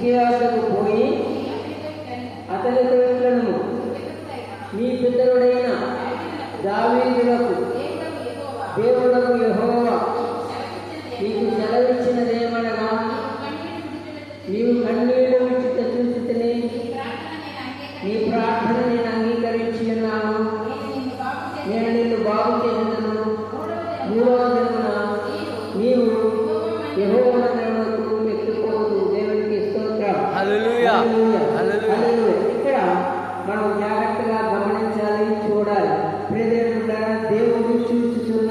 హిజ్కియాకు పోయి అతనితో ఇట్లను, నీ పితరుడైన దావీదులకు దేవుడకు యెహోవా నీకు సెలవిచ్చినదేమనగా, నీవు కన్నీళ్లు విడిచిట చూసితేనే నీ ప్రార్థన నేను అంగీకరించి ఉన్నాను. నేను నిన్ను బాగు చేసేదను. మూడవ దినమున నీవు యెహోవా నామమునకు ఎత్తుకోదు. దేవునికి స్తోత్రం. హల్లెలూయా. హల్లెలూయా. ఇక్కడ మనం జాగ్రత్తగా గమనించాలి, చూడాలి. ప్రియదేవులారా, దేవుడు చూస్తున్న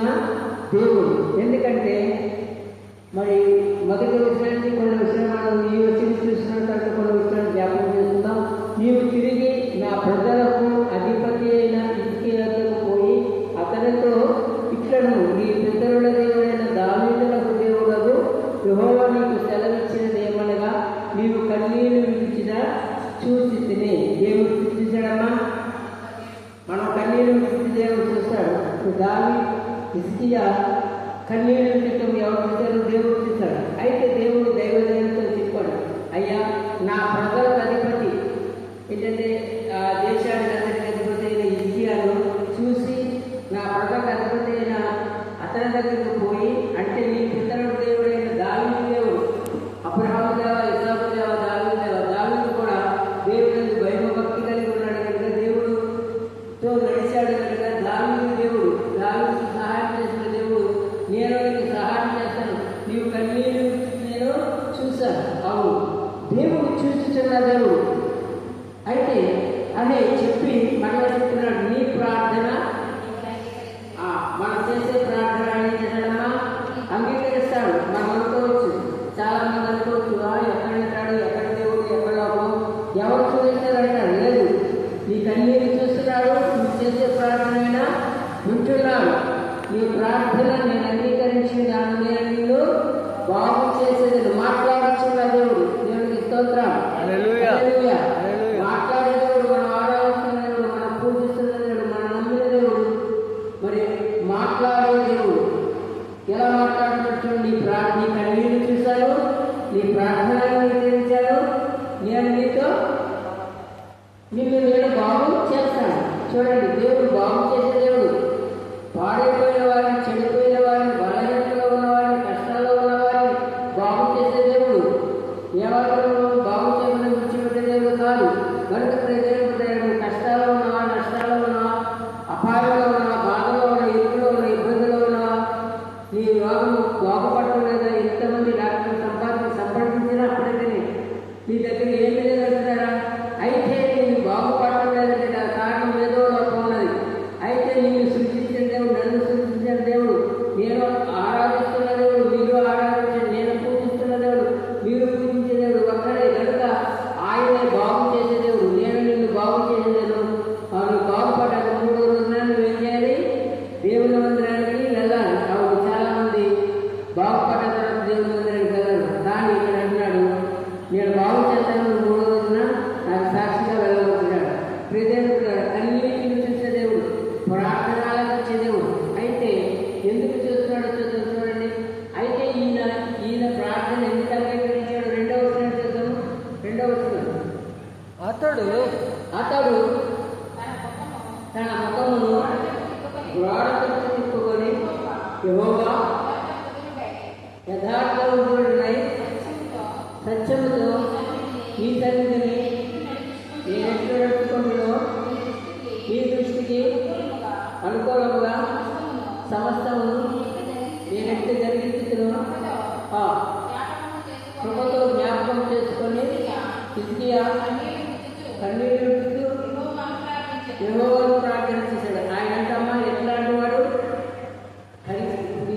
దేవుడు. ఎందుకంటే మరి మొదటి విషయానికి కొన్ని విషయాలు మనం ఈ వచ్చిన చూసిన తర్వాత కొన్ని విషయాలు జ్ఞాపకం చేస్తున్నాం. నీవు తిరిగి నా ప్రజలకు అధిపతి అయిన హిజ్కియాకు పోయి అతనితో ఇట్లను, నీ పితరుల దేవుడైన దావీదులకు దేవుడకు యెహోవా నీకు సెలవిచ్చినది ఏమనగా, నీవు కన్నీళ్లు విడిచిన చూసి తిని. దేవుడు చూసాడమ్మా, మనం కన్నీళ్లు విడిచి దేవుడు చూస్తాడు. హిజ్కియా కన్నీళ్లు విడిచడం ఎవరు చూశారు? దేవుడు చూశాడు. అయితే దేవుడు దైవజనులతో చెప్పాడు, అయ్యా నా ప్రజలకు అధిపతి ఏంటంటే ఆ దేశానికి అధిపతి అయిన హిజ్కియాను చూసి నా ప్రజలకు అధిపతి అయిన అతని దగ్గరకు పోయి, అంటే నీ పితరుడు దేవుడైన దావీదు దేవుడు, అబ్రహాము దేవ, ఇస్సాకు దేవ, దావీదు దేవ. దావీదు కూడా దేవుడికి భయభక్తి కలిగి ఉన్నాడు కనుక, దేవుడుతో నడిచాడు కనుక దావీదు దేవుడు, దావీదుకు సహాయం చేసిన దేవుడు, నేను నీకు సహాయం చేస్తాను, నీవు కన్నీళ్ళు నేను చూశాను. అవును, దేవుడు చూస్తున్న దేవుడు. అయితే అనే చెప్పి మనలో చెప్తున్నాడు, నీ ప్రార్థన మనం చేసే ప్రార్థన ఏం చేశాడమ్మా? అంగీకరిస్తాడు. మనం అనుకోవచ్చు, చాలా మంది అనుకోవచ్చు, ఎక్కడ ఉంటాడు, ఎక్కడ దేవుడు, ఎక్కడ ఎవరు చూపిస్తారంటాడు. లేదు, నీ కన్నీరు చూస్తున్నాడు, నువ్వు చేసే ప్రార్థన వింటున్నాడు. నీ ప్రార్థన నేను అంగీకరించి నేను నిన్ను బాగు చేసేది. మాట్లాడుతున్న దేవుడు. దేవుడికి స్తోత్రం. హల్లెలూయా. మాట్లాడే దేవుడు, మనం ఆరాధిస్తున్న దేవుడు, మనం పూజిస్తున్న దేవుడు, మనం నమ్మిన దేవుడు, మరి మాట్లాడే దేవుడు. ఎలా మాట్లాడుతున్నట్టు నీ కన్నీరు చూశాను, నీ ప్రార్థన అంగీకరించాను, నేను నిన్ను బాగు చేస్తాను. చూడండి, దేవుడు బాగు చేసే దేవుడు. పాడైపోయిన వారిని, చెడిపోయిన వారిని, బలహీనతలో ఉన్నవారిని, కష్టాల్లో ఉన్నవారిని బాగు చేసే దేవుడు. ఎవరు బాగు చేయమని విడిచిపెట్టే దేవుడు కాదు. కనుక దేవుడు కష్టాల్లో ఉన్నవా, నష్టాల్లో ఉన్నవా, అపాయంలో ఉన్నవా, బాధలో ఉన్న, ఇరుకులో ఉన్న, ఇబ్బందులో ఉన్నవా, నీ రోగం బాగుపడటం లేదా, ఎంతమంది డాక్టర్లు సంపాదించినా అప్పటికీ నీ దగ్గర ఏమి లేదంటున్నారా? అయితే నేను బాగుపడటం లేదంటే దాని కారణం ఏదో లోపం ఉన్నది. అయితే నేను సృష్టించిన దేవుడు, నన్ను సృష్టించిన దేవుడు, నేను ఆరాధిస్తున్న దేవుడు, మీరు ఆరాధించండి, నేను పూజిస్తున్న దేవుడు, మీరు పూజించే దేవుడు ఒక్కడే కనుక ఆయనే బాగు చేసే దేవుడు. నేను నిన్ను బాగు చేసేదాను. నువ్వు బాగుపడ్డాక 3వ రోజున నువ్వేం చేయాలి? దేవుని మందిరానికి వెళ్ళాలి. అవును, చాలా మంది బాగుపడ్డ తర్వాత దేవుని మందిరానికి వెళ్ళాలి. కానీ ఇక్కడ అంటున్నాడు, నేను బాగు చేస్తాను, 3వ రోజున నాకు సాక్షిగా వెళ్ళబోతున్నాడు. ప్రియదేవుడు, కన్నీటిని చూసే దేవుడు, ప్రార్థనలకు వచ్చే దేవుడు. అయితే ఎందుకు చూస్తున్నాడో చూడండి. అయితే ఈయన ప్రార్థన ఎందుకు అంగీకరించాడు? 2వ వచనం చూద్దాం. 2వ వచనం, అతడు తన ముఖమును గోడకు తిప్పుకొని, యెహోవా యథార్థవంతుడై సత్యముతో ఈ సన్నిధిని నేనెట్లు నడుచుకుంటున్నానో, ఈ దృష్టికి అనుకూలముగా సమస్తమును నేనెట్లు జరిగిస్తున్నానో కృపతో జ్ఞాపకం చేసుకొని హిజ్కియా కన్నీరు విడుస్తూ యెహోవాను ప్రార్థన చేశాడు. ఆయన అంటమ్మా ఎట్లాంటి వాడు?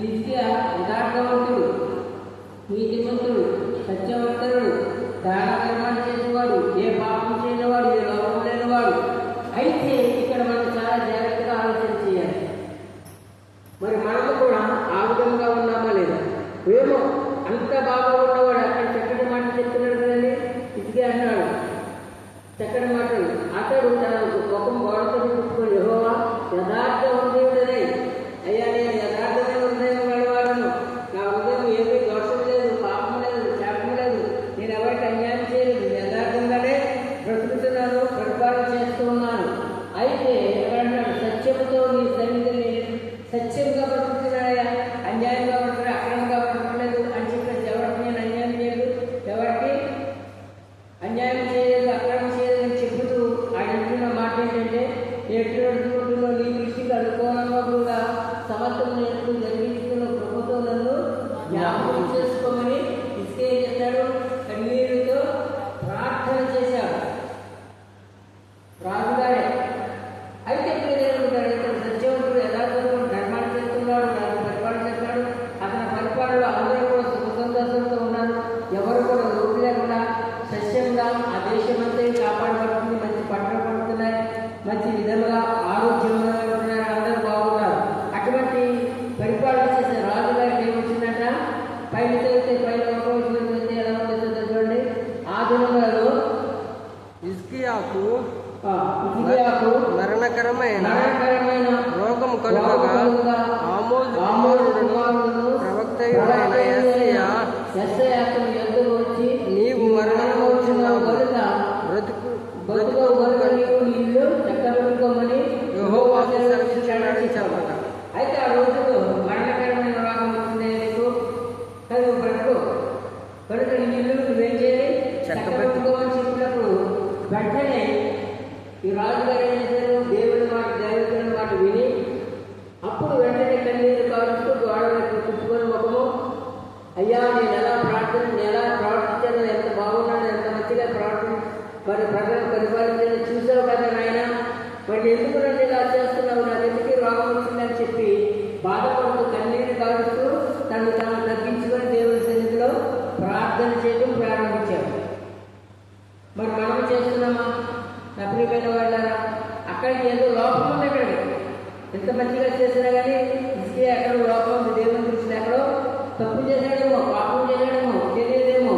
హిజ్కియా యథార్థవంతుడు, నీతిమంతుడు, సత్యవంతుడు, దాన ధర్మాలు చేసేవాడు, ఏ పాపం చేయనివాడు, ఏ లోపం లేనివాడు. అయితే ఇక్కడ మనం చాలా జాగ్రత్తగా ఆలోచన చేయాలి. మరి మనము కూడా ఆ విధంగా ఉన్నామా లేదా? ఏమో అంత బాగా ఉన్నవాడు అక్కడ చక్కటి మాట చెప్తున్నాడు కదండి. హిజ్కియా అన్నాడు చక్కటి మాటలు. అతడు తన ముఖం గోడతో తిప్పుకొని, యెహోవా యథార్థవంతుడై, అయ్యా నేను యథార్థమైన హృదయం గలవాడను, నా హృదయం ఏమీ దోషం లేదు, పాపం లేదు, శాపం లేదు, నేను ఎవరికి అన్యాయం చేయలేదు, పైన చదివితే పైన చదివితే ఎలా ఉంటుందో చూడండి. ఆ దినములలో హిజ్కియాకు మరణకరమైన రోగం కలుగగా ఆమోజు కుమారుడును ప్రవక్తయుడైన యెషయా వచ్చి నీవు మరణము వచ్చినావు బ్రతుకు ఇల్లు చక్కబెట్టుకోమని యెహోవా సెలవిచ్చాడని చెప్పగా. అయితే ఆ రోజుల్లో మరణకరమైన రోగం వచ్చిందే నీకు కలుగు బ్రతుకు కనుక నీ ఇల్లు నువ్వేం చేయాలి చక్కబెట్టుకోమని చెప్పినప్పుడు వెంటనే ఈ రాజుగారు ఏం చేశారు? దేవుని మాట దైవజనుల మాట విని అప్పుడు వెంటనే కన్నీరు కారుస్తూ గోడ వైపు చుట్టుకొని ముఖము, అయ్యా నేను ఎలా ప్రవర్తించాను, ఎంత బాగున్నాను, ఎంత మంచిగా మరి ప్రజలను పరిపాలించాను చూసావు కదా నాయన, మరి ఎందుకు నన్ను ఇలా చేస్తున్నావు, నాకు ఎందుకు రోగం వచ్చిందని చెప్పి బాధపడుతూ కన్నీరు కారుస్తూ తను తగ్గించుకొని దేవుని సన్నిధిలో ప్రార్థన చేయడం ప్రారంభించాడు. మరి మనం చేస్తున్నామా నా ప్రియమైన వాళ్ళారా? అక్కడికి ఏదో లోపం ఉంది. అక్కడికి ఎంత మంచిగా చేసినా కానీ ఇసుకే ఎక్కడ లోపం ఉంది, దేవుని దృష్టిలో ఎక్కడో తప్పు చేశాడేమో, పాపం చేశాడేమో, తెలియదేమో.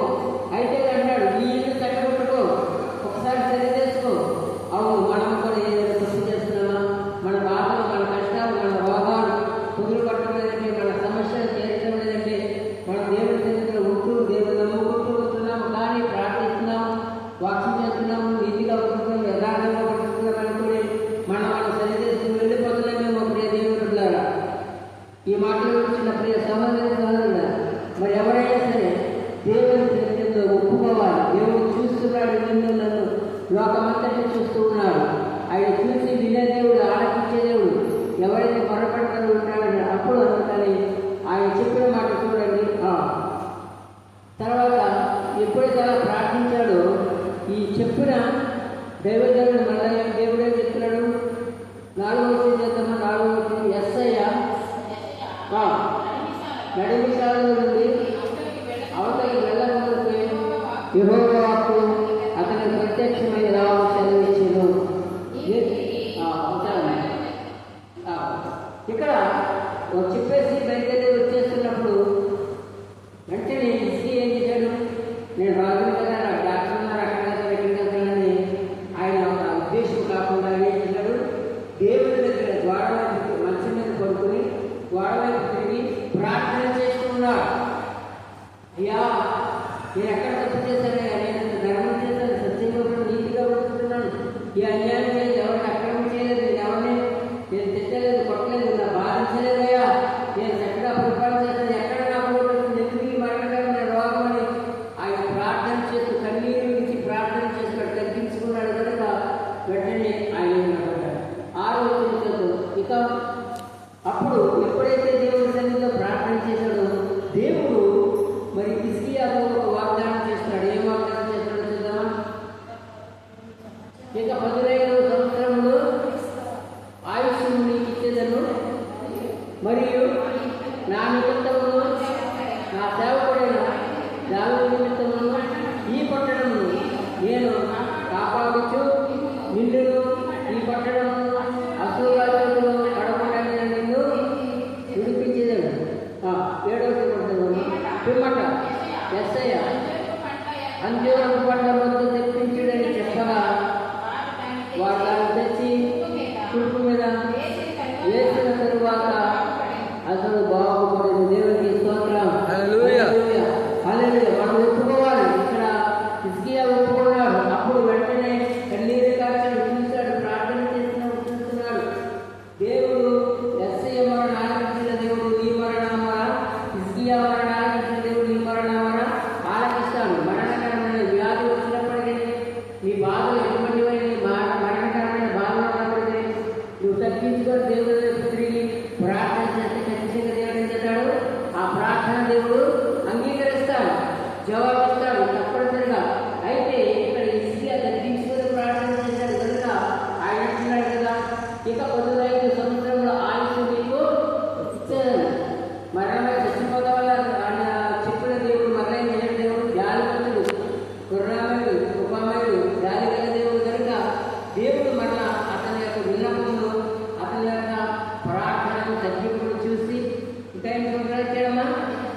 అయితే అంటాడు ఈ ఇల్లు చక్కబెట్టుకో, ఒకసారి సరి చేసుకో. అవును, మనం కూడా ఏదైనా తప్పు చేస్తున్నామా? మన బాధలు, మన కష్టాలు, మన రోగాలు కుదురు పట్టడం లేదంటే, మన సమస్యలు తీర్చడం లేదంటే, మనం దేవుని సన్నిధిలో ఉంటూ దేవుని నమ్ముకుంటూ వస్తున్నాము, కానీ ప్రార్థిస్తున్నాము, వాక్యం చేస్తున్నాము, నీతిగా ఉంటున్నాం, యథార్థంగా పట్టుకుంటున్నాం అనుకుని మనం సరి చేసుకుని వెళ్ళిపోతున్నామేమో. ప్రియ దేవుడులారా, ఈ మాటలు వచ్చిన ప్రియ సహోదరుడా, మరి ఎవరైనా సరే దేవుని సన్నిధిలో ఒప్పుకోవాలి. దేవుడు చూస్తున్నాడు, నిన్ను నన్ను లోకమంతటి చూస్తూ ఉన్నాడు. ఆయన చూసి వినే దేవుడు, ఆలకించే దేవుడు. ఎవరైతే పొరపడతారో ఉంటాడని అప్పుడు అనుకుంటాని ఆయన చెప్పిన మాట చూడండి. తర్వాత ఎప్పుడైతే అలా ప్రార్థించాడో ఈ చెప్పిన దైవజనుడు మళ్ళీ దేవుడే చెప్తున్నాడు. 4వ వచనం చేద్దామా? 4వ వచనం, యెషయా నడిమిషాల నుండి అవతలికి వెళ్ళకపోతే యెహోవా వాక్కు అతనికి ప్రత్యక్షమై ఇలా సెలవిచ్చెను. ఇక్కడ చెప్పేసి బయలుదేరి వచ్చేస్తున్నప్పుడు వెంటనే ఇసుకి ఏం చేశాడు? నేను రాజును కదా, నాకు డాక్టర్ ఉన్నారు, అక్కడ వెళ్తానని ఆయన ఒక ఉద్దేశం కాకుండా ఏం చేశాడు? దేవుని దగ్గర గోడ వైపు మంచం మీద పడుకుని గోడ వైపు తిరిగి ప్రార్థన చేస్తున్నాడు. అయ్యా, నేను ఎక్కడ తప్పు చేశానయ్యా? నేను ధర్మం చేశాను, సత్యంగా నీతిగా బతుకుతున్నాను, ఈ అన్యాయం చేయలేదు, ఎవరిని అక్రమం చేయలేదు, నేను ఎవరిని నేను తిట్టలేదు, కొట్టలేదు, నా బాధించలేదయ్యా, నేను చక్కగా పరిపాలన చేశాను, ఎక్కడ నాకు ఎందుకు ఈ మరణకరమైన రోగం అని ఆయన ప్రార్థన చేస్తూ కన్నీరు నుంచి ప్రార్థన చేస్తున్నాడు, తగ్గించుకున్నాడు కనుక వెంటనే ఆయన నిలబడ్డాడు. 6వ వచనం ఇక అప్పుడు ఎప్పుడైతే దేవుడి సన్నిధిలో ప్రార్థన చేశాడో దేవుడు మరి హిజ్కియాకు ఒక వాగ్దానం చేస్తున్నాడు. ఏం వాగ్దానం చేస్తున్నాడో చూద్దామా? ఇక 15వ సంవత్సరంలో ఆయుష్ను నీకు ఇచ్చేదను, మరియు నా నిమిత్తమును నా సేవకుడైన దావీదు నిమిత్తమును ఈ పట్టణమును నేను కాపాడుచు నిన్నును ఈ పట్టణమును అసూరు రాజ్యంలో పడకుండా నిన్ను విడిపించేదను. 7వ వచనం, పిమ్మట యెషయా అంజూరపు పండ్ల మందు తెప్పించుడని చెప్పగా వారు దాన్ని తెచ్చి తుడుపు మీద వేసిన తరువాత అసలు బాగుపడదు. దేవునికి స్తోత్రం. హల్లెలూయా. మనం ఒప్పుకోవాలి. ఇక్కడ హిజ్కియా ఒప్పుకున్నాడు. అప్పుడు వెంటనే కన్నీరు కార్చాడు, చూశాడు, ప్రార్థన చూస్తున్నాడు. దేవుడు యెషయా మరణ ఆలకించిన దేవుడు నీ మరణమా, హిజ్కియా మరణ ఆలకించిన దేవుడు నీ మరణమా ఆలకిస్తాడు. మరణకరమైన వ్యాధి వచ్చినప్పటికీ, నీ బాధలు ఎటువంటివైనా, మరణకరమైన బాధలు ఉన్నప్పటికీ నువ్వు తగ్గించుకొని దేవుడి వైపు తిరిగి ప్రార్థన చేస్తే ఖచ్చితంగా దేవుడు ఏం చేస్తాడు? ఆ ప్రార్థన దేవుడు అంగీకరిస్తాడు, జవాబిస్తాడు తప్పనిసరిగా. అయితే ఇక్కడ హిజ్కియా తగ్గించుకొని ప్రార్థన చేశాడు కనుక ఆయన అంటున్నాడు కదా, ఇక 15 సంవత్సరంలో ఆయుష్ మీకు ఇచ్చేదని. మరణమే చచ్చిపోగల ఆయన చెప్పిన దేవుడు మరణం చేయని దేవుడు, జాలిపతుడు, కరుణామయుడు, కృపామయుడు, జాలి గల దేవుడు కనుక దేవుడు మరలా అతని యొక్క విన్నపమును, అతని యొక్క ప్రార్థనను తగ్గింపును చూసి ఇంకా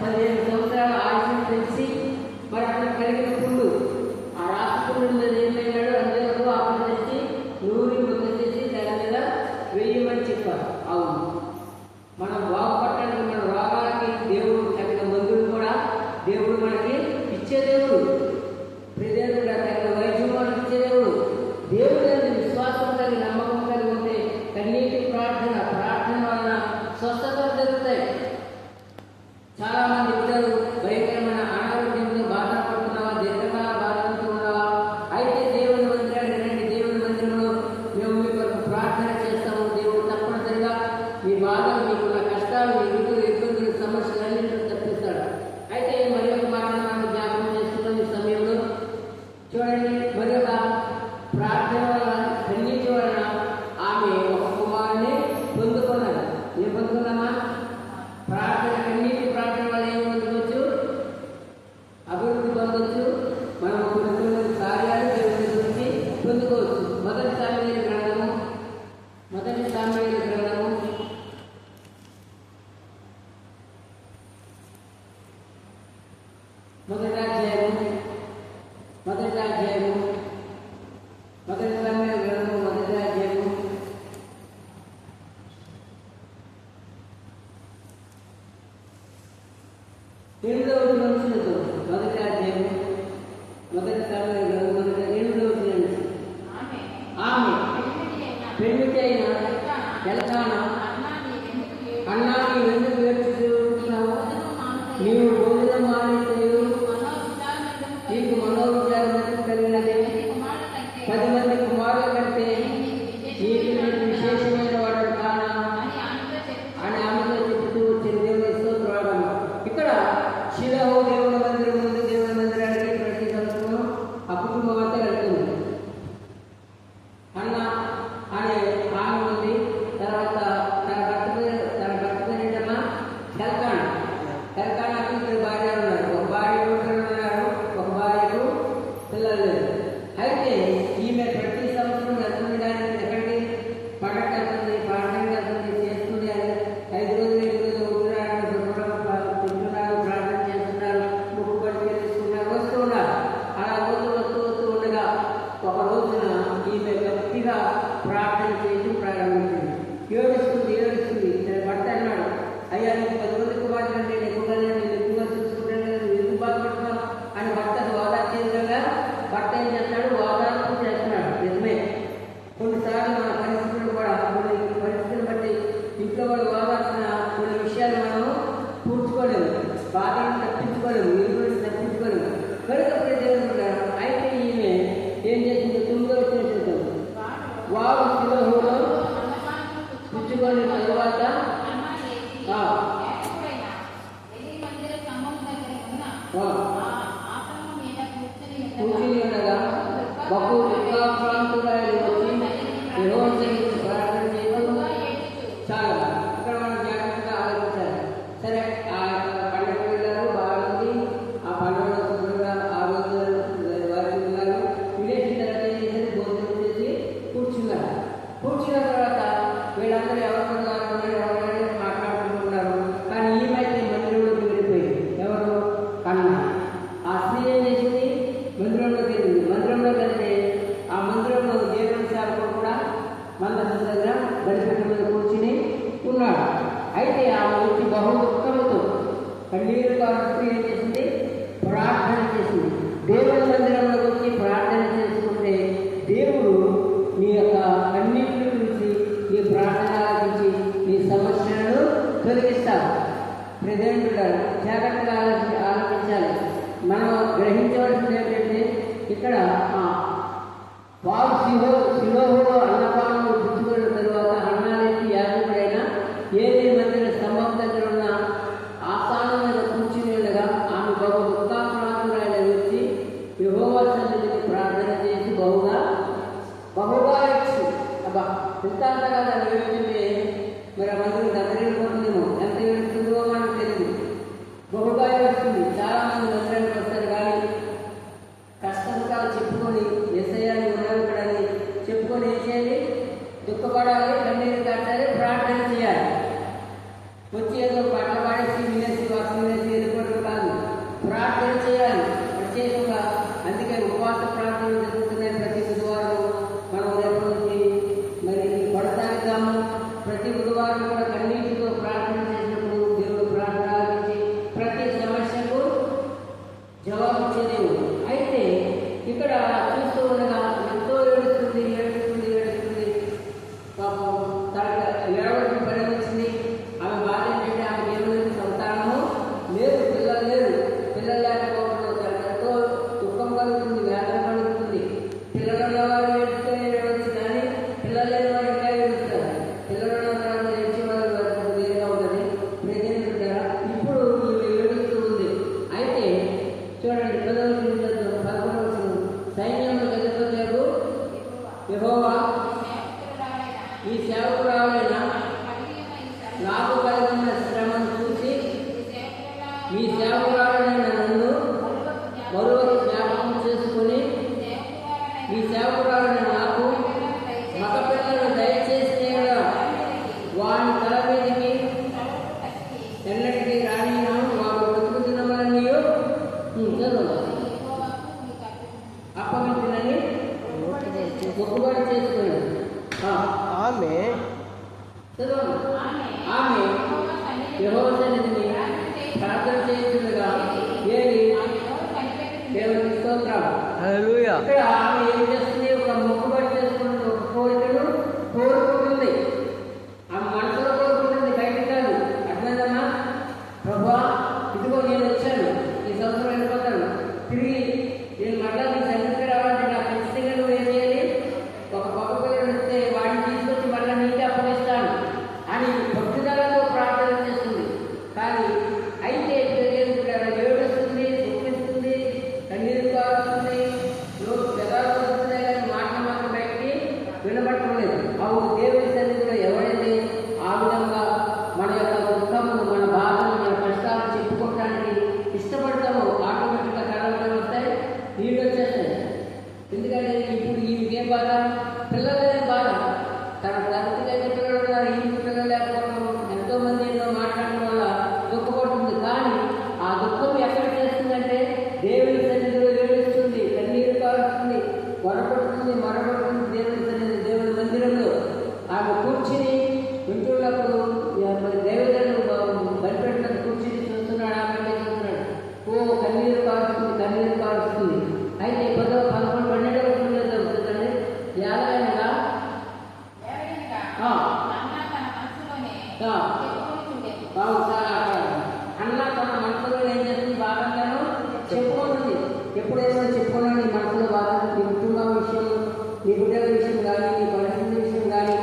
15 సంవత్సరాల మొదటి అధ్యాయము మొదటి సామ్యుయేలు గ్రంథము మొదటి అధ్యాయము 8వ వచనంతో మొదటి అధ్యాయము మొదటి సామ్యుయేలు గ్రంథము మొదటి 8వ వచనం. ఆమె పెళ్ళికి అయిన ఎల్కానా, అన్నా నీవు ఎందుకు ఏడ్చుచున్నావు? నీవు భోజనం మానేసేయు, నీకు మనోవిచారం కలిగినది. 10 మంది కుమారుల కంటే నీకు నేను విశేషమైన వాడు కానా అని ఆమెతో చెబుతూ వచ్చిన దేవుని స్తోత్రం. ఇక్కడ షిలోహు దేవుని మందిరం ఉంది. దేవుని మందిరానికి ప్రతి సంవత్సరం ఆ కుటుంబం అంతా వెళ్తుంది. అన్న అనే ఆమె ఉంది. తర్వాత తన భర్త పేరేటమ్మా హెల్కానాకి 2 భార్యలు ఉన్నారు. ఒక భార్య ఉన్నారు, ఒక భార్యకు పిల్లలు లేరు. అయితే ఈమె ప్రతి సంవత్సరం వెళ్తుంది. దానికి ఎక్కడికి పండగ వెళ్తుంది, ప్రార్థనకి వెళ్తుంది, చేస్తుంది. 5 రోజులు 7 రోజులు ఉంటున్నారు, తింటున్నారు, ప్రార్థన చేస్తున్నారు, ముక్కుబడి చేసుకుంటున్నారు, వస్తూ ఉన్నారు. అలా వస్తూ ఉండగా ఒక రోజున ఈమె గట్టిగా ప్రార్థన చేసి ప్రారంభించింది. ఏడుస్తుంది. తన భర్త అన్నాడు, అయ్యా నీకు 10 మంది కుమారులు అంటే నేను ఎక్కువగా చూసుకుంటాను, ఎందుకు బాధపడుతున్నావు అని భర్తకు ఓదార్చేదిగా భర్త ఏం చేస్తాడు? ఓదార్పు చేస్తున్నాడు. నిజమే, కొన్నిసార్లు మన పరిస్థితులు కూడా కొన్ని పరిస్థితులు బట్టి ఇంట్లో వాళ్ళు ఓదార్చిన కొన్ని విషయాలు మనం పూడ్చుకోలేము, బాధను తప్పించుకోలేము, ఇరువురిని తప్పించుకోలేము. కనుక ప్రజలు అయితే ఈమె ఏం చేసింది? 9వ వచనం. వారు షిలోహులో పుచ్చుకొని తరువాత కూర్చుని ఉండగా బహు దుఃఖాక్రాంతురాలు వచ్చి యెహోవాను ప్రార్థన చేయడం చాలా. ఇక్కడ మనం జాగ్రత్తగా ఆలోచించాలి. సరే, ఆ పండుగ వెళ్ళారు, బాగుంది. ఆ పండుగ శుభ్రంగా ఆ రోజు వారికి ఉన్నారు. విలేసిన తర్వాత ఏం చేసి భోజనం చేసి కూర్చున్నారు. కూర్చున్న తర్వాత వీళ్ళందరూ ఎవరైనా మాట్లాడుకుంటున్నారు. కానీ ఈమైతే మందిరంలోకి వెళ్ళిపోయింది. ఎవరు? కన్నా. ఆ స్త్రీ ఏం చేసింది? మందిరంలోకి వెళ్ళింది. మందిరంలోకి వెళ్తే ఆ మందిరంలో దేవుని సేవకుడు కూడా మందసం దగ్గర బలిపీఠం మీద కూర్చుని ఉన్నాడు. అయితే ఆమె వచ్చి బహు దుఃఖంతో కన్నీరు కారుస్తూ ఏం చేసింది? ప్రార్థన చేసింది. దేవుని మందిరంలోకి వచ్చి ప్రార్థన చేసుకుంటే దేవుడు నీ యొక్క కన్నీటిని చూసి నీ ప్రార్థన ఆలోచించి నీ సమస్యలను తొలగిస్తాడు. ప్రజెంటున్నారు, జాగ్రత్తగా ఆలోచించాలి. మనం గ్రహించవలసింది ఏంటంటే ఇక్కడ వారు షిలోహులో అన్నపానములు పుచ్చుకున్న తరువాత అన్నానికి యాజకుడైన ఏలీ మందిర స్తంభం దగ్గర ఉన్న ఆస్థానం మీద కూర్చుని ఉండగా ఆమె బహు దుఃఖాక్రాంతురాలు వచ్చి యెహోవా సన్నిధికి ప్రార్థన చేసి బహుగా ఇచ్చి అబ్బా ఇంతగా దాన్ని ఏడుతుంటే మరి ఆ మందిరం దగ్గరైపోతుందేమో, ఎంత ఏడుస్తుందో మనకు తెలియదు. బహుగా ఏడుస్తుంది. చాలా మంది మందిరానికి వస్తారు, కానీ కష్టంకాలు చెప్పుకొని ఎస్ఐని ఉన్నాడని చెప్పుకొని ఏం చేయాలి? దుఃఖపడాలి, కన్నీరు కట్టాలి, ప్రార్థన చేయాలి. వచ్చి ఏదో పాట పాడేసి వినేసి వాక్యం వేసి వెళ్ళిపోవడం కాదు, ప్రార్థన చేయాలి ప్రత్యేకంగా. అందుకే ఉపవాస ప్రార్థనలు జరుగుతున్నాయి ప్రతి బుధవారం. మనం రేపు నుంచి మరి కొనసాగిద్దాము. ప్రతి బుధవారం కూడా కన్నీటితో ప్రార్థన చేసినప్పుడు దేవుడు ప్రార్థన ఆలకించి ప్రతి సమస్యకు జవాబు ఇచ్చేదేవు. అయితే ఇక్కడ చూస్తూ ఉండగా ఎంతో ఏడుస్తుంది. పాపం తనకు ఏడవడం పని వచ్చింది. ఆమె బాధ ఏంటంటే ఆమె దేవుడికి సంతానము లేదు, పిల్లలు లేరు. పిల్లలు లేకపోవడం తనకు ఎంతో దుఃఖం కలుగుతుంది, వేదన కలుగుతుంది. పిల్లలు ఉన్నవారు ఏడువచ్చు, కానీ పిల్లలు లేని వారు ఇంకా ఏడుస్తారు. పిల్లలు ఉన్న తర్వాత ఏడ్చే వారు వేరుగా ఉంటుంది. ప్రజెంట్ ఇప్పుడు ఈమె ఏడుస్తూ ఉంది. అయితే చూడండి, 11వ సైన్య అప్పగించినని మొక్కుబడి చేసుకున్నాడు. ఆమె ఆమె యెహోవా సన్నిధిని ప్రార్థన చేస్తుండగా ఏలి దేవునికి స్తోత్రం. హల్లెలూయా. ఇక్కడ ఆమె ఏం చేస్తుంది? ఒక మొక్కుబడి చేసుకున్న ఒక కోరికను కోరుకుంటుంది. ఆమె మనసులో కోరుకుంటుంది, బయట కాదు. అర్థమైందమ్మా? ప్రభువా, ఇదిగో నేను వచ్చాను, ఈ సంవత్సరం వెళ్ళిపోతాను, తిరిగి నేను మళ్ళా నీ సన్నిధికి రావాలంటే నా ఖచ్చితంగా నువ్వు ఏం చేయాలి? ఒక పక్క పిల్లలు వస్తే వాడిని తీసుకొచ్చి మళ్ళీ నీకే అప్పగిస్తాను అని పట్టుదలతో ప్రార్థన చేస్తుంది. కానీ అయితే ఏడుస్తుంది, దుఃఖిస్తుంది, కన్నీరు కారుస్తుంది, పెదాలు వస్తున్నాయి, కానీ మాట మాత్రం బయటికి వినబడటం లేదు. అవును, దేవుడి సన్నిధిలో ఎవరైతే ఆ విధంగా మన యొక్క దుఃఖము, మన బాధలు, మన కష్టాలు చెప్పుకోవడానికి ఇష్టపడతామో ఆటోమేటిక్గా కళలు వస్తాయి, నీళ్ళు వచ్చేస్తాయి. ఎందుకంటే ఇప్పుడు ఈయనకేం బాధ? పిల్లలనే బాధ. తన తరగతిగా పిల్లలు ఉన్నారు, ఈ పిల్లలు లేకపోవడం, ఎంతో మంది ఎన్నో మాట్లాడడం వల్ల దుఃఖపడుతుంది. కానీ ఆ దుఃఖం ఎక్కడ చేస్తుందంటే దేవుని సన్నిధిలో ఏడుస్తుంది, కన్నీరు కారుస్తుంది, వరపడుతుంది, మరపడుతుంది. దేవుని సన్నిధి, దేవుని మందిరంలో ఆమె కూర్చుని వింటున్నప్పుడు మరి దేవతలు బలిపెట్టిన కూర్చుని చూస్తున్నాడు, ఆమె చూస్తున్నాడు. ఓ కన్నీరు కారుస్తుంది, కన్నీరు కారుస్తుంది. అయితే 11-12 జరుగుతుందండి. యాదైనగా అన్న తన మనసులో ఏం చేస్తుంది? బాధంగాను చెప్పుకుంటుంది. ఎప్పుడైనా చెప్పుకున్నా నీ మనసులో బాధ, నీ కుటుంబ విషయం, నీ బిడ్డల విషయం కానీ, నీ పరిస్థితి విషయం కానీ,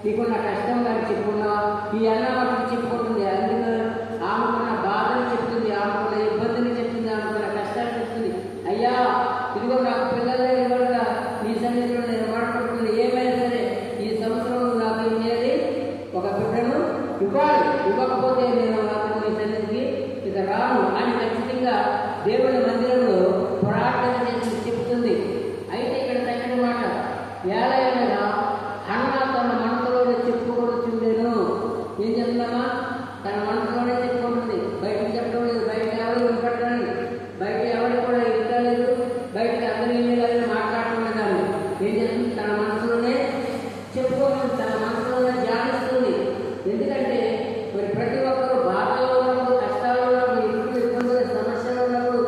నీకున్న కష్టం కానీ చెప్పుకున్నా ఈ అన్న మాటలు చెప్పుకుంటుంది. అందుకని ఆమెకున్న బాధలు చెప్తుంది, ఆమెకున్న ఇబ్బందులు చెప్తుంది, ఆమెకున్న కష్టాలు చెప్తుంది. అయ్యా, ఇదిగో నాకు పిల్లలే ఇవ్వగా నీ సన్నిధిలో నేను మాట్లాడుతుంది. ఏమైనా సరే ఈ సంవత్సరం నాకు ఏం చేయాలి? ఒక బిడ్డను ఇవ్వాలి. ఇవ్వకపోతే నేను నాకు నీ సన్నిధికి ఇక రాను అని ఖచ్చితంగా దేవుని మందిరంలో ప్రార్థన చేసి చెప్తుంది. అయితే ఇక్కడ తగిన మాట ఏలైనగా అన్న తన మనసులోనే చెప్పుకోవచ్చుండేను. ఏం చెప్తామా? తన మనసులోనే చెప్పుకుంటుంది, బయటకు చెప్పడం లేదు. బయట ఎవరు వినపడలేదు, బయట ఎవరు కూడా ఇంటలేదు, బయటకు అందరూ ఏమి మాట్లాడటం లేదు. ఏం చేస్తుంది? తన మనసులోనే చెప్పుకోవాలి, తన మనసులోనే ధ్యానిస్తుంది. ఎందుకంటే మరి ప్రతి ఒక్కరు బాధలో ఉన్నప్పుడు, కష్టాల్లో ఉన్నప్పుడు, ఇంట్లో ఇబ్బందులు, సమస్యలు ఉన్నప్పుడు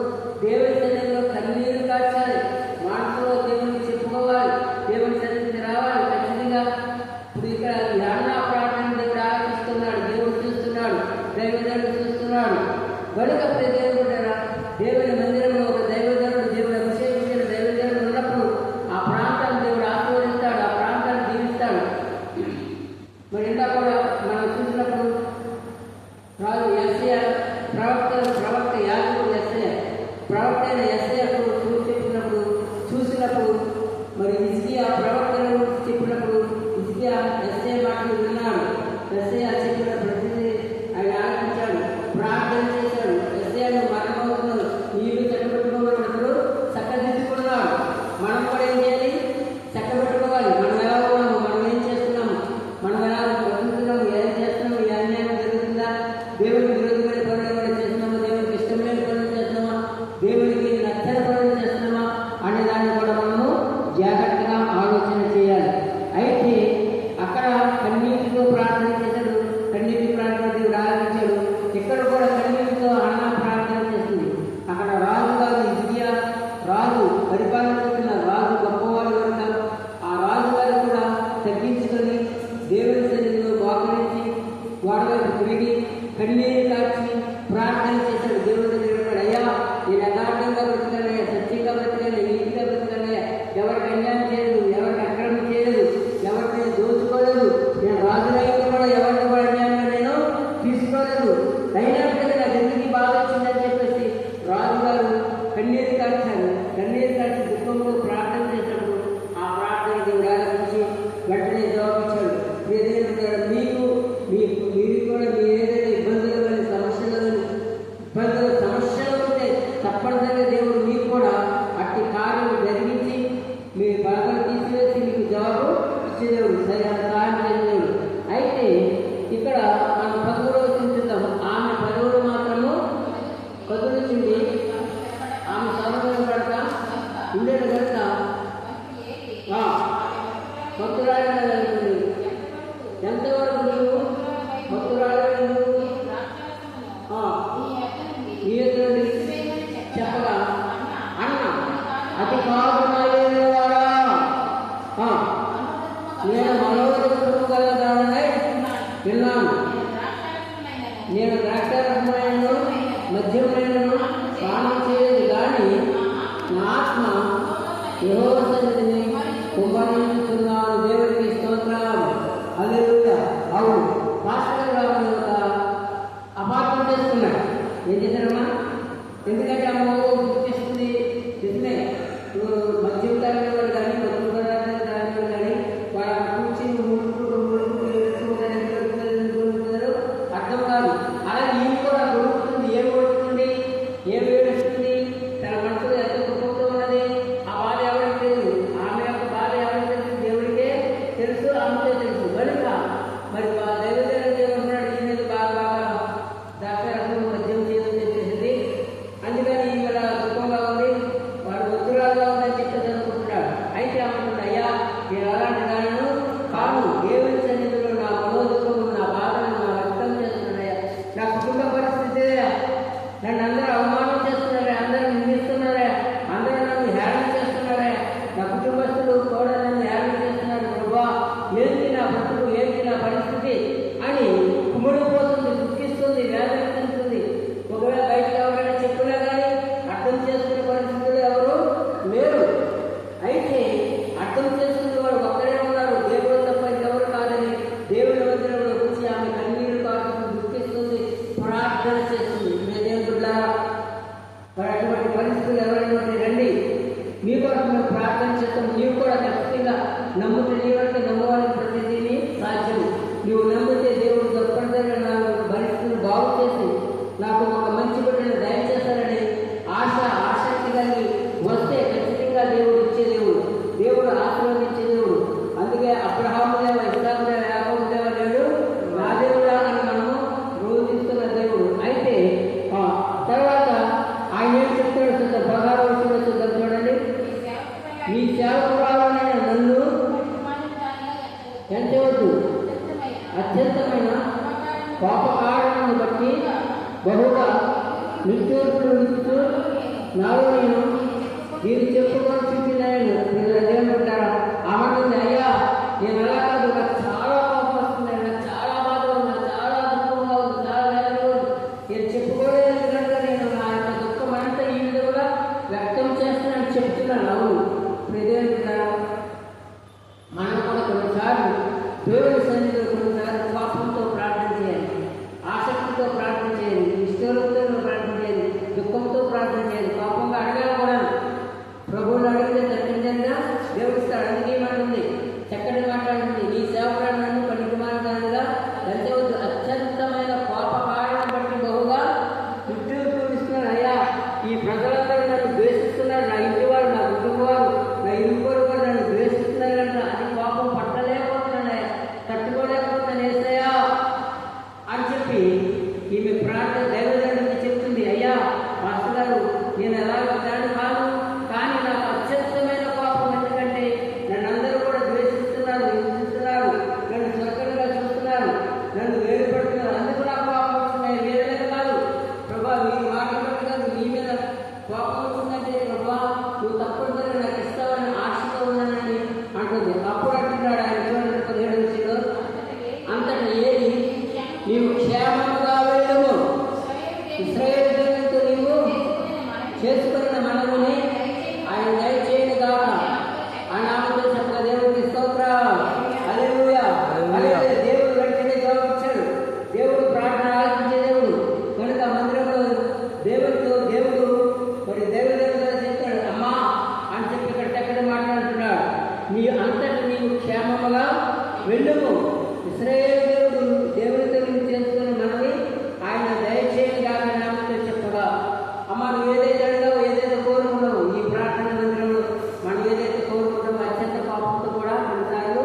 దేవుని సన్నిధిలో కన్నీరు కాచాలి, మనసులో దేవునికి చెప్పుకోవాలి, దేవుని సన్నిధికి రావాలి ఖచ్చితంగా. ఇప్పుడు ఇక్కడ ధ్యాన ప్రార్థన దేవుడు ఆలోచిస్తున్నాడు, దేవుడు చూస్తున్నాడు, దైవజనుడు చూస్తున్నాడు. కనుక దేవుడు దేవుని మందిరంలో ఒక దైవజనుడు, దేవుడు అభిషేకించిన దైవజనుడు ఉన్నప్పుడు ఆ ప్రాంతాన్ని దేవుడు ఆశీర్వదిస్తాడు, ఆ ప్రాంతాన్ని దీవిస్తాడు. మరి ఇందా కూడా మనం చూసినప్పుడు రాజు యెషయా ప్రవక్త యాజకుడు యెషయా ప్రవక్త అయిన యెషయాకు చూసినప్పుడు మరి హిజ్కియా ప్రవక్తను చెప్పినప్పుడు హిజ్కియా యెషయా మాటలు విన్నాడు. యెషయా చెప్పిన ప్రతిదీ ఆయన ఆలోచించాడు, ప్రార్థన చేశాడు. యెషయాను మరణమవుతున్నాడు, నీళ్లు చక్కబెట్టుకోబడినప్పుడు చక్కదిద్దుకున్నాడు. మనం కూడా ఏం చేయాలి? చక్కబెట్టుకోవాలి. మనం ఎలా ఉన్నాము, మనం ఏం చేస్తున్నాము, మనం ఎలా బ్రతుకుతున్నాము, ఏం చేస్తున్నాము, ఏ అన్యాయం జరుగుతుందా, దేవుడికి విరోధమైన పనులు ఏమైనా చేస్తున్నామా, దేవుడికి ఇష్టం లేని పనులు చేస్తున్నామా, దేవుడికి నచ్చని పనులు చేస్తున్నామా అనే దాన్ని కూడా మనము జాగ్రత్తగా ఆలోచన చేయాలి. అయితే అక్కడ కన్నీటితో ప్రార్థన చేశాడు, కన్నీటి ప్రార్థన దేవుడు ఆలోచించాడు. ఇక్కడ కూడా కన్నీటితో అన్న ప్రార్థన చేస్తుంది. అక్కడ రాజు గారు హిజ్కియా రాజు పరిపాలిస్తున్న రాజు గొప్పవాడు కనుక ఆ రాజు గారు కూడా తగ్గించుకొని దేవుని సన్నిధిలో మోకరించి గోడవైపు తిరిగి కన్నీరు కాచి ప్రార్థన చేశాడు. దేవుడి దగ్గర అయ్యా, నేను యథార్థంగా బ్రతకనయ్యా, సత్యంగా బ్రతకనయ్యా, నీతిగా బ్రతకనయ్యా, ఎవరికి అన్యాయం చేయలేదు, ఎవరికి అక్రమం చేయలేదు, ఎవరిని దోచుకోలేదు, నేను రాజులైతే కూడా ఎవరిని కూడా అన్యాయంగా నేను తీసుకోలేదు, అయినప్పటికీ నాకు ఎందుకు బాధ వచ్చిందని చెప్పేసి రాజుగారు కన్నీరు కాచారు. కన్నీరు కాచి దుఃఖంలో ప్రార్థన చేసినప్పుడు ఆ ప్రార్థన దేవుడు ఆలోచించి వెంటనే జవాబిచ్చాడు. మీరు కూడా మీ ఏదైనా ఇబ్బందులు కానీ సమస్యలు ఉంటే తప్పనిసరిగా దేవుడు మీకు కూడా అట్టి కార్యం జరిగించి మీ బాధలు తీసివేసి మీకు జవాబు ఇచ్చేదేవుడు, సహాయం చేసేదేవుడు. అయితే ఇక్కడ మనం 10 రోజులు చూద్దాం. ఆమె 10 మాత్రము కదులుచింది, శరీరము గుర్తిస్తుంది. నిజమే, మధ్య తరగతి వాళ్ళు కానీ మధ్య తరగతి కానీ వాళ్ళ కూర్చి అర్థం కాదు. అలాగే ఈ కూడా గొడుగుతుంది. ఏం గొడుగుతుంది, ఏం ఏడుస్తుంది, తన మనసులో ఎంత దుఃఖంతో ఉన్నది, ఆ బాధ ఎవరికి తెలుసు, ఆమె యొక్క బాధ ఎవరికి తెలుసు, దేవుడికే తెలుసు, ఆమెకే తెలుసు. కనుక మరి దైవజనం ఏమంటున్నాడు, ఈ మీద బాగా ద్రాక్షారసం మద్యం చేయడం చెప్పేసింది. అందుకని ఇవాళ దుఃఖంగా ఉంది, వాడు వద్దురాగా ఉందని చెప్పేసి అనుకుంటున్నాడు. అయితే అమ్ముతుంది, అయ్యా నేను అలాంటి దానిను కాను, దేవుని సన్నిధిలో నా మనోదుఖము నా బాధను నా వ్యక్తం చేస్తున్నాయా, నా కుటుంబ పరిస్థితి, నన్ను అందరూ అవమానం చేస్తున్నారే, అందరూ నిందిస్తున్నారే, అందరూ నన్ను హేళన చేస్తున్నారే, నా కుటుంబస్తులు కూడా నన్ను హేళన చేస్తున్నారు. ప్రభువా, ఏంటి నా బ్రతుకు, ఏంటి నా పరిస్థితి అని కుమిడిపోతుంది, దుఃఖిస్తుంది, వేదన చెందుతుంది. ఒకవేళ బయటకు ఎవరైనా చెప్పినా కానీ అర్థం చేసుకునే పరిస్థితులు ఎవరు లేరు. అయితే అర్థం చేసుకునే వాడు ఒక్కడే ఉన్నారు, దేవుడు తప్ప ఇంకెవరు కాదని దేవుని మందిరంలో వచ్చి ఆమె కన్నీరు కాకుండా దుఃఖిస్తుంది, ప్రార్థన చేస్తుంది. దేవుడులారా, మరి అటువంటి పరిస్థితులు ఎవరైనా రండి, మీ కొరకు మేము ప్రార్థన చేస్తాం. నీవు కూడా ఖచ్చితంగా నమ్ముతే నీవంటే నమ్మవాలని ప్రతిదీ సాధ్యం. నువ్వు నమ్మితే దేవుడు తప్పనిసరిగా నా పరిస్థితులు బాగు చేసి నాకు ఒక మంచి బిడ్డను దయచేస్తారని ఆసక్తి కలిగి వస్తే ఖచ్చితంగా దేవుడు ఇచ్చే దేవుడు, దేవుడు ఆశీర్వదించే దేవుడు. అందుకే అబ్రహాము దేవ, ఇస్సాకు దేవ, యాకోబు దేవ లేడు, నా దేవుడా అని మనము రోధిస్తున్న దేవుడు. అయితే తర్వాత ఆయన ఏం చెప్తాడు చూద్దాం, 16వ వచనం చూద్దాం, చూడండి. మీ సేవకురాలైన నన్ను ఎంచవద్దు, అత్యంతమైన పాపకారణను బట్టి బహుగా నిత్యోత్తులు నిస్తూ నాలో నేను దీన్ని చెప్పుకొని చూపినాయను. ఏమంటారా, ఆమె అయ్యా నేను అలా కాదు, నాకు చాలా కోపం వస్తుంది, నాకు చాలా బాధ ఉంది, నాకు చాలా దుఃఖంగా ఉంది, చాలా వేదనగా ఉంది, నేను చెప్పుకోలేదు కనుక నేను నా యొక్క దుఃఖం అంతా ఈ విధంగా వ్యక్తం చేస్తానని చెప్తున్నాను. అవును, ప్రజలు మనం కూడా కొన్నిసార్లు దేవుని సన్నిధిలో కొన్నిసార్లు కోపంతో ప్రార్థన చేయాలి, ఆసక్తితో ప్రార్థన చేయాలి, ఇష్టంతో ప్రార్థన చేయాలి, దుఃఖంతో ప్రార్థన చేయాలి, కోపంగా అడగాలి కూడా. ప్రభువుని అడిగితే తప్పించంగా దేవుడిస్తాడు. అందుకే ఏమంటుంది, చక్కటి మాట్లాడుతుంది, నీ సేవకుడు నన్ను పనికి మాట్లాడగా ఎంతవద్దు, అత్యంతమైన కోప కారణం బట్టి బహుగా విద్యుత్తున్నారు. అయ్యా, ఈ ప్రజలందరూ నన్ను ద్వేషిస్తున్నారు, నా ఇంటి వారు, నా కుటుంబ వారు, నా ఇరువురు వారు నన్ను ద్వేషిస్తున్నారంట. అది కోపం పట్టలేకపోతున్నాను, తట్టుకోలేకపోతున్నాను ఏసయ్యా అని చెప్పి ఈమె ప్రార్థన దైవజనుడికి చెప్తుంది. అయ్యా మాస్టర్ గారు, నేను ఎలాగో దాన్ని కాదు, కానీ నాకు అత్యంతమైన కోపం, ఎందుకంటే నన్ను అందరూ కూడా ద్వేషిస్తున్నారు, హింసిస్తున్నారు, నన్ను స్వతంగా చూస్తున్నారు, నన్ను వేరుపడుతున్నారు, అందుకు నాకు కోపం వస్తున్నాయి, వేరే మీద కాదు ప్రభా, నీ మాట బట్టి కాదు, నీ మీద కోపం వస్తుందంటే ప్రభా నువ్వు తప్పనిసరిగా నాకు ఇస్తావని ఆశతో ఉన్నానని అంటుంది. అప్పుడు అంటున్నాడు ఆయన, 17వ వచనంలో, అంతటా ఏది నీవు క్షేమంగా వెళ్ళము, ఇశ్రాయేలు దేవునితో నీవు చేసుకున్న మనముని ఆయన దయచేయను గాక అని ఆమెతో చెప్పగా దేవుడికి స్తోత్రం. హల్లెలూయా, హల్లెలూయా. దేవుడు వెంటనే జవాబు ఇచ్చాడు. దేవుడు ప్రార్థన ఆలకించే దేవుడు కనుక మందిరంలో దేవుడు మరి దేవుడిగా చెప్తాడు, అమ్మా అని చెప్పి ఇక్కడ మాట్లాడుతున్నాడు. నీ అంతటి నీవు క్షేమముగా వెళ్ళుము, ఇశ్రాయేలు దేవుడితో నువ్వు చేసుకుని మనవి ఆయన దయచేయను గాక నామతో చెప్పగా. అమ్మ, నువ్వు ఏదైతే అడిగావో, ఏదైతే కోరుకున్నావు, ఈ ప్రార్థన మందిరంలో మనం ఏదైతే కోరుకుంటామో అత్యంత పాపంతో కూడా కొన్నిసార్లు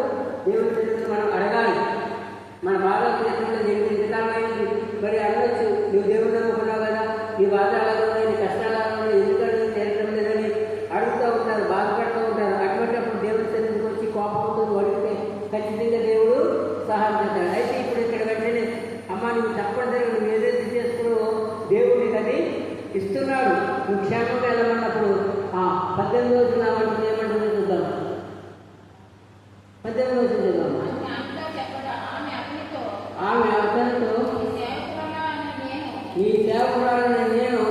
దేవుడి దగ్గర మనం అడగాలి. మన బాధ ఇంతకాలమైంది మరి అడగచ్చు, నువ్వు దేవుడు నమ్ముకున్నావు కదా, నీ బాధ అలాగే ఉన్నాయి, నీ కష్టాలు అలాగే ఉన్నాయి, ఎందుకంటే తెలియడం లేదని అడుగుతూ ఉంటారు, బాధపడుతూ ఉంటారు. అటువంటిప్పుడు దేవుడి సన్నిధికి వచ్చి కోపంతో అడిగితే ఖచ్చితంగా దేవుడు సహాయం చేస్తాడు. అయితే ఇప్పుడు ఇక్కడ వెంటనే అమ్మ, నువ్వు తప్పనిసరిగా నువ్వు ఏదైతే చేసుకున్నావో దేవుడికి అది ఇస్తున్నాడు. నువ్వు క్షేమంగా వెళ్ళమన్నప్పుడు 18వ వచనం ఏమంటుంది చూద్దాం. 18వ వచనం చూద్దాం. ఆమె అతనితో, నీ సేవకురాలైన నేను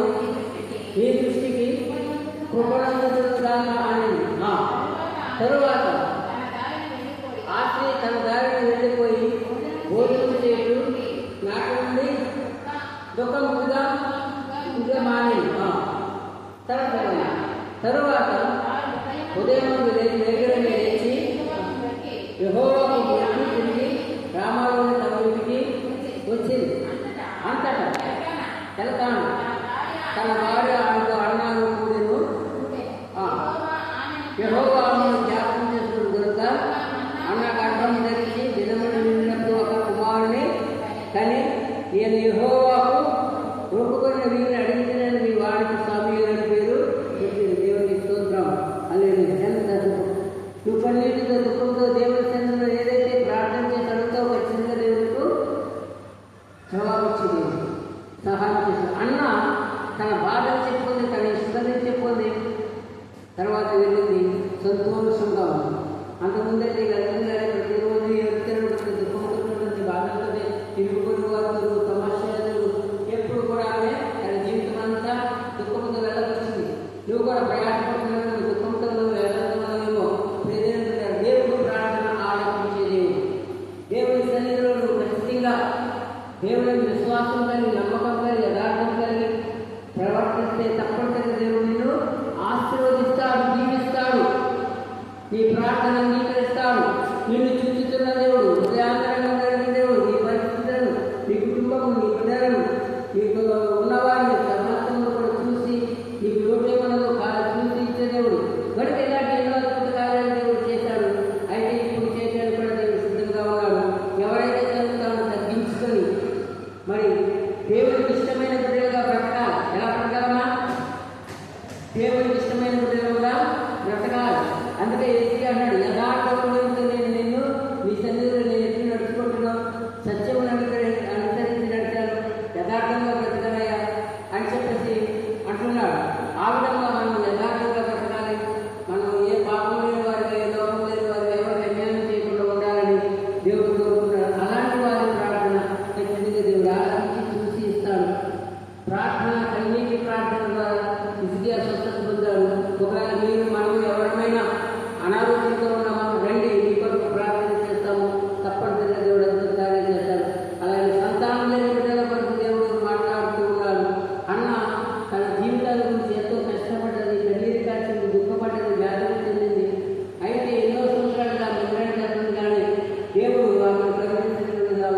నీ దృష్టికి కృపణందుతాను అని. తరువాత ఆ స్త్రీ తన దారిని వెళ్ళిపోయి భోజనం చేయు నాటి నుండి దుఃఖముగా ఇంకా మానేది. తరువాత ఉదయం వేగరమే లేచి యెహోవాకు మొక్కి తిరిగి రామాలోని తమ ఇంటికి వచ్చింది. అంతటా ఎల్కానా తన భార్య ఆమెతో అన్నాను కూడెను. యెహోవా ఆమెను జ్ఞాపకం చేసుకుని కనుక అన్న గర్భం ధరించి దినములు నిండినప్పుడు ఒక కుమారుని కానీ నేను యెహోవాకు ఒప్పుకొని వీరిని అడిగిన మీ వాడికి సమూయేలు అని పేరు పెట్టింది. దేవుని స్తోత్రం. హల్లెలూయా. నువ్వు కన్నీటితో దుఃఖంతో దేవుని సన్నిధిలో ఏదైతే ప్రార్థన చేసి అడుగుతావో ఖచ్చితంగా దేవుడికి జవాబు ఇచ్చింది, సహాయం చేసింది. అన్న తన బాధను చెప్పుకుంది, తన ఇష్టాన్ని చెప్పుకుంది, తర్వాత వెళ్ళింది సంతోషంగా ఉంది. అంతకుముందైతే ప్రతిరోజు ఎడుతున్నటువంటి దుఃఖంతో బాధలతో తిరుగుబడి వారు సమస్యలు ఎప్పుడు కూడా ఆమె తన జీవితం అంతా దుఃఖంతో వెళ్ళవచ్చింది. నువ్వు కూడా ప్రయాసపడుతున్న దుఃఖంతో వెళ్ళాలేమో. దేవుడు ప్రార్థన ఆలోచించే దేవుడు. దేవుని సన్నిధిలో నువ్వు ఖచ్చితంగా దేవుని విశ్వాసం కలిగి నమ్మకం కలిగి యథార్థం కలిగి ప్రవర్తిస్తే తప్పనిసరిగా దేవుడు నిన్ను ఆశీర్వదిస్తాడు, దీవిస్తాడు, నీ ప్రార్థన అంగీకరిస్తాడు. నిన్ను చూచుతున్న దేవుడు, హృదయాంతరంగా కలిగిన దేవుడు, నీ పరిస్థితులను, నీ కుటుంబం, నీ పిల్లలను, నీకు ఉన్నవారిని సమస్యలను కూడా చూసి నీకు యోగ్యమనలో చూసి ఇచ్చే దేవుడు. కనుక ఇలాంటి ఎన్నో అద్భుత కార్యాలు దేవుడు చేశాడు. అయితే ఇప్పుడు చేశాడు కూడా దేవుడు సిద్ధంగా ఉన్నాడు. ఎవరైతే చదువుతామో తగ్గించుకొని మరి దేవుడికి ఇష్టమైన బిడ్డలుగా బ్రతకాలి. ఎలా బ్రతకాలమ్మా? దేవుడికి ఇష్టమైన బిడ్డలుగా బ్రతకాలి. అందుకే ఏసీ అన్నాడు, యథార్థంతో నేను నిన్ను మీ సన్నిధిలో నేను ఎప్పుడు నడుచుకుంటున్నాను, సత్యము అనుసరించి నడిచాను, యథార్థంగా బ్రతకనయ్యా అని చెప్పేసి అంటున్నాడు. ఆ విధంగా మనం యథార్థంగా బ్రతకాలి. మనం ఏ పాపం లేని వారికి, ఏ లోపం లేని వారికి, ఎవరికి అన్యాయం చేయకుండా ఉండాలని దేవుడు కోరుకుంటాడు. అలాంటి వారి ప్రార్థన ఖచ్చితంగా దేవుడు ఆలోచించి చూసి ఇస్తాడు. ప్రార్థన కన్నీటి ప్రార్థన ద్వారా ఇసుగా స్వస్థత పొందాడు. ఒకవేళ మీరు మనం ఎవరిమైనా అనారోగ్యంతో ఉన్నాము, రండి మీ కొరకు ప్రార్థన చేస్తాము, తప్పనిసరిగా దేవుడు అందరూ కార్యం చేస్తాడు. అలాగే సంతానం లేని బిడ్డల కొరకు దేవుడు మాట్లాడుతూ ఉన్నాడు. అన్న తన జీవితాల గురించి ఎంతో కష్టపడ్డది, కన్నీరు కాల్చింది, దుఃఖపడ్డది, వ్యాధులు చెందింది. అయితే ఎన్నో సంవత్సరాలుగా మిమ్మల్ని చేస్తుంది కానీ దేవుడు ఆమెను ప్రకటించినట్టుగా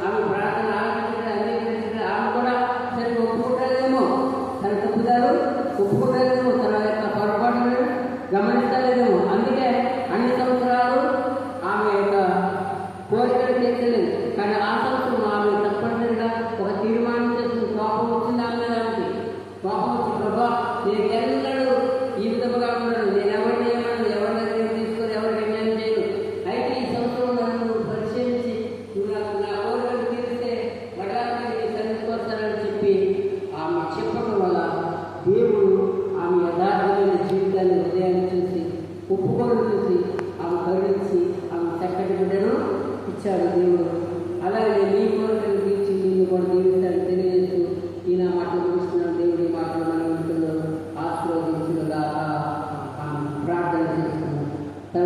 ఆమె ప్రార్థన అంగీకరించిన ఆమె కూడా సరిగ్గా ఒప్పుకుంటారేమో, తన తప్పుదారు ఒప్పుకుంటారేమో, తన యొక్క పొరపాటును గమనిస్తలేదేమో. అందుకే అన్ని సంవత్సరాలు ఆమె యొక్క కోరికలు తీర్చలేదు. కానీ ఆ సంవత్సరం ఆమె తప్పనిసరిగా ఒక తీర్మానం చేసింది. కోపం వచ్చింది ఆమె దానికి. కోపం వచ్చి ప్రభా నేను ఎన్నడూ ఈ విధముగా ఉన్నాను, నేను ఎవరిని ఏమన్నాను, ఎవరి దగ్గర తీసుకొని ఎవరికి అన్యాయం చేయను. అయితే ఈ సంవత్సరం నన్ను పరిశీలించి నువ్వు నాకు నా కోరికలు తీరిస్తే వడలాన్ని నీ సన్నిధికి వస్తానని చెప్పి ఆమె చెప్పడం వల్ల దేవుడు ఆమె యథార్థమైన జీవితాన్ని హృదయాన్ని చూసి ఒప్పుకోవడం చూసి ఆమె కరుణించి ఆమె చక్కటి బిడ్డను ఇచ్చాడు దేవుడు. అలాగే నీ కోరికలు తీర్చి నిన్ను కూడా దీవిస్తాడని తెలియజేస్తూ ఈ నా మాటలు ముగిస్తున్నాను. దేవుడి మాటలు మన ఇంట్లో ఆశీర్వదించుగా ప్రార్థన చేస్తున్నాను. తన